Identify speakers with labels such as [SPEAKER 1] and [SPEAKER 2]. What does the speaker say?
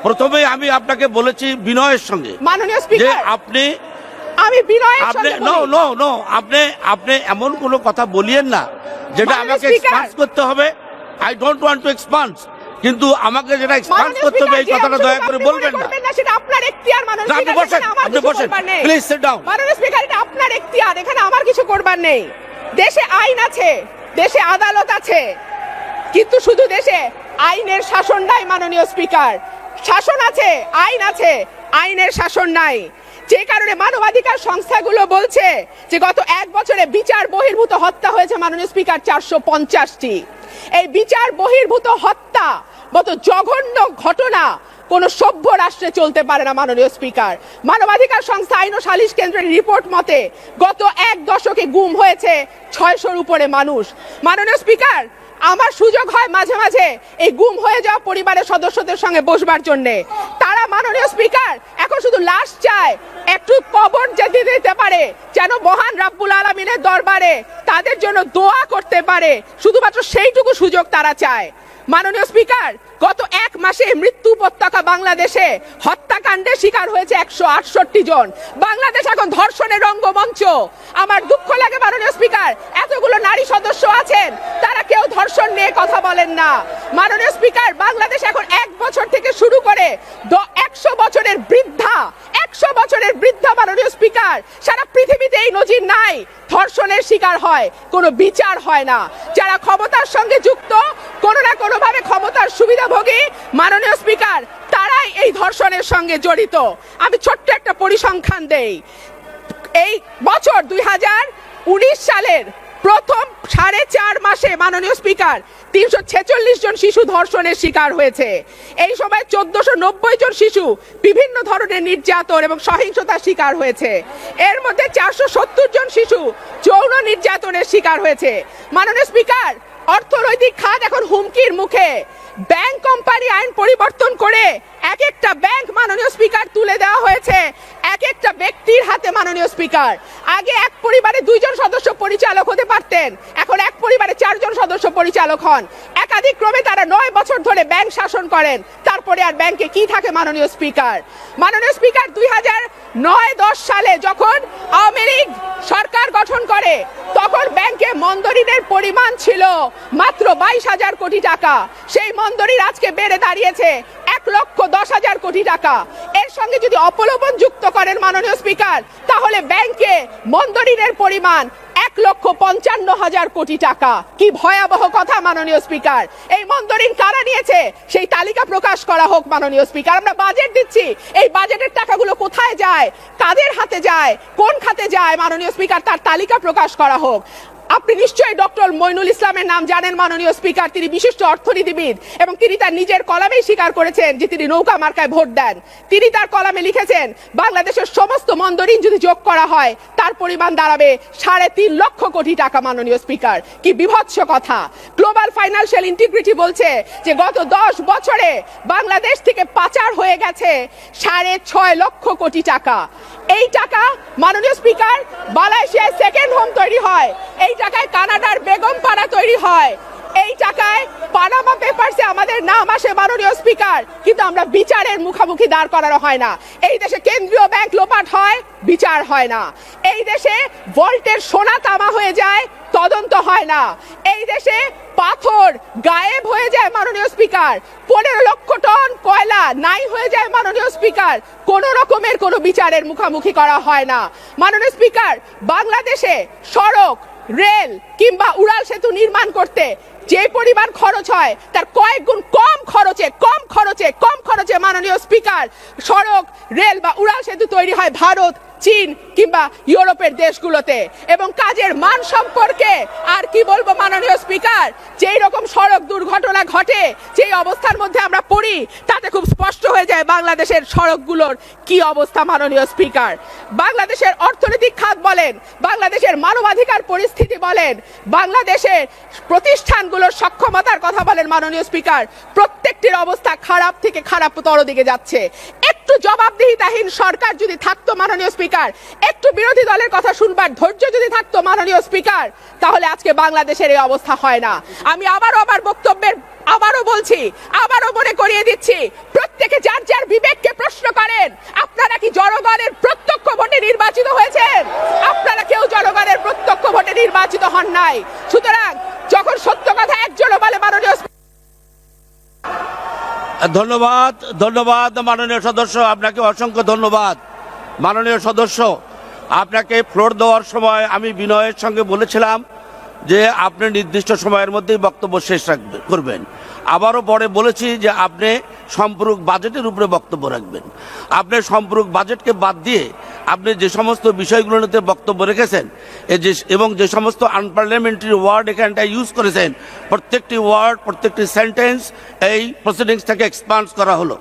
[SPEAKER 1] প্রথমে আমি আপনাকে বলেছি বিনয়ের সঙ্গে
[SPEAKER 2] মাননীয়
[SPEAKER 1] যে
[SPEAKER 2] স্পিকার, আমি বিনয়ের সঙ্গে
[SPEAKER 1] আপনি এমন কোনো কথা বলিয়েন না যেটা
[SPEAKER 2] মাননীয়
[SPEAKER 1] আমাকে
[SPEAKER 2] স্পিকার।
[SPEAKER 1] এক্সপান্স করতে হবে। I don't want to expanse, কিন্তু আমাকে যেটা এক্সপান্স করতে হবে এই কথাটা দয়া করে বলবেন না।
[SPEAKER 2] সেটা আপনার এখতিয়ার মাননীয়
[SPEAKER 1] আপনি
[SPEAKER 2] স্পিকার,
[SPEAKER 1] বসেন,
[SPEAKER 2] এখানে আমার
[SPEAKER 1] আপনি
[SPEAKER 2] কিছু
[SPEAKER 1] বসেন,
[SPEAKER 2] করবার নেই।
[SPEAKER 1] Please sit down.
[SPEAKER 2] মাননীয় স্পিকার, এটা আপনার এখতিয়ার, এখানে আমার কিছু করবার নেই। দেশে আইন আছে, দেশে আদালত আছে, কিন্তু শুধু দেশে আইনের শাসন নাই মাননীয় স্পিকার। শাসন আছে, আইন আছে, আইনের শাসন নাই। যে কারণে মানবাধিকার সংস্থাগুলো বলছে যে গত 1 বছরে বিচার বহির্ভূত হত্যা হয়েছে মাননীয় স্পিকার 450টি। এই বিচার বহির্ভূত হত্যা মতো জঘন্য ঘটনা কোন সভ্য রাষ্ট্রে চলতে পারে না মাননীয় স্পিকার। মানবাধিকার সংস্থা আইন ও সালিশ কেন্দ্রের রিপোর্ট মতে গত 1 দশকে গুম হয়েছে 600-র উপরে মানুষ। মাননীয় স্পিকার, আমার সুযোগ হয় মাঝে মাঝে এই গুম হয়ে যাওয়া পরিবারের সদস্যদের সঙ্গে বসবার জন্যে। তারা মাননীয় স্পিকার এখন শুধু লাশ চায়, একটু কবর যেতে দিতে পারে, যেন মহান রাব্বুল আলামিনের দরবারে তাদের জন্য দোয়া করতে পারে, শুধুমাত্র সেইটুকু সুযোগ তারা চায়। মাননীয় স্পিকার, গত 1 মাসে মৃত্যু উপত্যকা বাংলাদেশে হত্যাকাণ্ডের শিকার হয়েছে 168 জন। বাংলাদেশ এখন ধর্ষণের রঙ্গমঞ্চ। আমার দুঃখ লাগে মাননীয় স্পিকার, এতগুলো নারী সদস্য আছেন, তারা কেউ ধর্ষণ নিয়ে কথা বলেন না। মাননীয় স্পিকার, বাংলাদেশ এখন 1 বছর থেকে শুরু করে 100 বছরের বৃদ্ধা, 100 বছরের বৃদ্ধা মাননীয় স্পিকার, সারা পৃথিবীতে এই নজির নাই। ধর্ষণের শিকার হয়, কোনো বিচার হয় না। যারা ক্ষমতার সঙ্গে যুক্ত, কোনো না কোনো ভাবে ক্ষমতার সুবিধাভোগী মাননীয় স্পিকার, তারাই এই ধর্ষণের সঙ্গে জড়িত। আমি ছোট্ট একটা পরিসংখ্যান দেই। এই বছর 2019 সালের প্রথম 4.5 মাসে মাননীয় স্পিকার 346 জন শিশু ধর্ষণের শিকার হয়েছে। এই সময় 1490 জন শিশু বিভিন্ন ধরনের নির্যাতন এবং সহিংসতার শিকার হয়েছে। এর মধ্যে 470 জন শিশু যৌন নির্যাতনের শিকার হয়েছে। মাননীয় স্পিকার, অর্থনৈতিক খাত এখন হুমকির মুখে। ব্যাংক কোম্পানি আইন পরিবর্তন করে এক একটা ব্যাংক মাননীয় স্পিকার তুলে দেওয়া হয়েছে এক একটা ব্যক্তির হাতে মাননীয় স্পিকার। আগে এক পরিবারে 2 জন সদস্য পরিচালক হতে পারতেন, এখন এক পরিবারে 4 জন সদস্য পরিচালক হন। একাধিক ক্রমে তারা 9 বছর ধরে ব্যাংক শাসন করেন, তারপরে আর ব্যাংকে কি থাকে মাননীয় স্পিকার? মাননীয় স্পিকার, 2009-10 সালে যখন আওয়ামী লীগ সরকার গঠন করে, তখন ব্যাংকে মন্দরিনের পরিমাণ ছিল মাত্র 22,000 কোটি টাকা। সেই মন্দরিন আজকে বেড়ে দাঁড়িয়েছে 1,10,000 কোটি টাকা। এর সঙ্গে যদি অপলোপন যুক্ত করেন মাননীয় স্পিকার, তাহলে ব্যাংকে মন্দরিনের পরিমাণ 1,55,000 কোটি টাকা। কি ভয়াবহ কথা মাননীয় স্পিকার! এই মন্দরিন কারা নিয়েছে সেই তালিকা প্রকাশ করা হোক মাননীয় স্পিকার। আমরা বাজেট দিচ্ছি, এই বাজেটের টাকাগুলো কোথায় যায়, কাদের হাতে যায়, কোন খাতে যায় মাননীয় স্পিকার, তার তালিকা প্রকাশ করা হোক। আপনি নিশ্চয়ই ডক্টর মইনুল ইসলামের নাম জানেন মাননীয় স্পিকার। তিনি বিশিষ্ট অর্থনীতিবিদ এবং তিনি তার নিজের কলামেই স্বীকার করেছেন যে তিনি নৌকা মার্কায় ভোট দেন। তিনি তার কলামে লিখেছেন, বাংলাদেশের সমস্ত মন্দরিন যদি যোগ করা হয় তার পরিমাণ দাঁড়াবে 3.5 লক্ষ কোটি টাকা মাননীয় স্পিকার। কি বিভৎস কথা! গ্লোবাল ফাইন্যান্সিয়াল ইন্টিগ্রিটি বলছে যে গত 10 বছরে বাংলাদেশ থেকে পাচার হয়ে গেছে 6.5 লক্ষ কোটি টাকা। এই টাকা মাননীয় স্পিকার মালয়েশিয়ায় সেকেন্ড হোম তৈরি হয়, এই টাকায় কানাডার বেগমপাড়া তৈরি হয়, এই টাকায় পানামা পেপারসে আমাদের নাম আসে মাননীয় স্পিকার, কিন্তু আমরা বিচারের মুখোমুখি দাঁড় করানো হয় না। এই দেশে কেন্দ্রীয় ব্যাংক লোপাট হয়, বিচার হয় না। এই দেশে ভল্টের সোনা তামা হয়ে যায়, তদন্ত হয় না। এই দেশে পাথর গায়েব হয়ে যায় মাননীয় স্পিকার, 15 লক্ষ টন কয়লা নাই হয়ে যায় মাননীয় স্পিকার, কোন রকমের কোনো বিচারের মুখোমুখি করা হয় না মাননীয় স্পিকার। বাংলাদেশে সড়ক, রেল কিংবা উড়াল সেতু নির্মাণ করতে যে পরিমাণ খরচ হয় তার কয়েক গুণ কম খরচে মাননীয় স্পিকার সড়ক, রেল বা উড়াল সেতু তৈরি হয় ভারত, চীন কিংবা ইউরোপের দেশগুলোতে। এবং কাজের মান সম্পর্কে আর কি বলবো মাননীয় স্পিকার, যেই রকম সড়ক দুর্ঘটনা ঘটে, যেই অবস্থার মধ্যে আমরা পড়ি, তাতে খুব স্পষ্ট হয়ে যায় বাংলাদেশের সড়কগুলোর কি অবস্থা মাননীয় স্পিকার। বাংলাদেশের অর্থনৈতিক খাত বলেন, বাংলাদেশের মানবাধিকার পরিস্থিতি বলেন, বাংলাদেশের প্রতিষ্ঠানগুলোর সক্ষমতার কথা বলেন মাননীয় স্পিকার, প্রত্যেকটির অবস্থা খারাপ থেকে খারাপতর দিকে যাচ্ছে। একটু জবাবদিহিতাহীন সরকার যদি থাকতো মাননীয় স্পিকার, একটু বিরোধী দলের কথা শুনবার ধৈর্য যদি থাকতো মাননীয় স্পিকার, তাহলে আজকে বাংলাদেশের এই অবস্থা হয় না। আমি আবারও আমার বক্তব্যের আবারও বলছি, আবারও মনে করিয়ে দিচ্ছি, প্রত্যেকে যার কি জনগণের প্রত্যক্ষ ভোটে নির্বাচিত হয়েছেন? আপনারা কেউ জনগণের প্রত্যক্ষ ভোটে নির্বাচিত হন নাই। সুতরাং যখন সত্য কথা একজনও বলে, মাননীয়
[SPEAKER 1] ধন্যবাদ, ধন্যবাদ মাননীয় সদস্য, আপনাকে অসংখ্য ধন্যবাদ। মাননীয় সদস্য, আপনাকে ফ্লোর দেওয়ার সময় আমি বিনয়ের সঙ্গে বলেছিলাম যে আপনি নির্দিষ্ট সময়ের মধ্যেই বক্তব্য শেষ করবেন। আবারও পরে বলেছি যে আপনি সম্পূরক বাজেটের উপরে বক্তব্য রাখবেন। আপনি সম্পূরক বাজেটকে বাদ দিয়ে আপনি যে সমস্ত বিষয়গুলোতে বক্তব্য রেখেছেন এবং যে সমস্ত আনপার্লামেন্টারি ওয়ার্ড এখানটায় ইউজ করেছেন, প্রত্যেকটি ওয়ার্ড, প্রত্যেকটি সেন্টেন্স এই প্রসিডিংস থেকে এক্সপান্স করা হলো।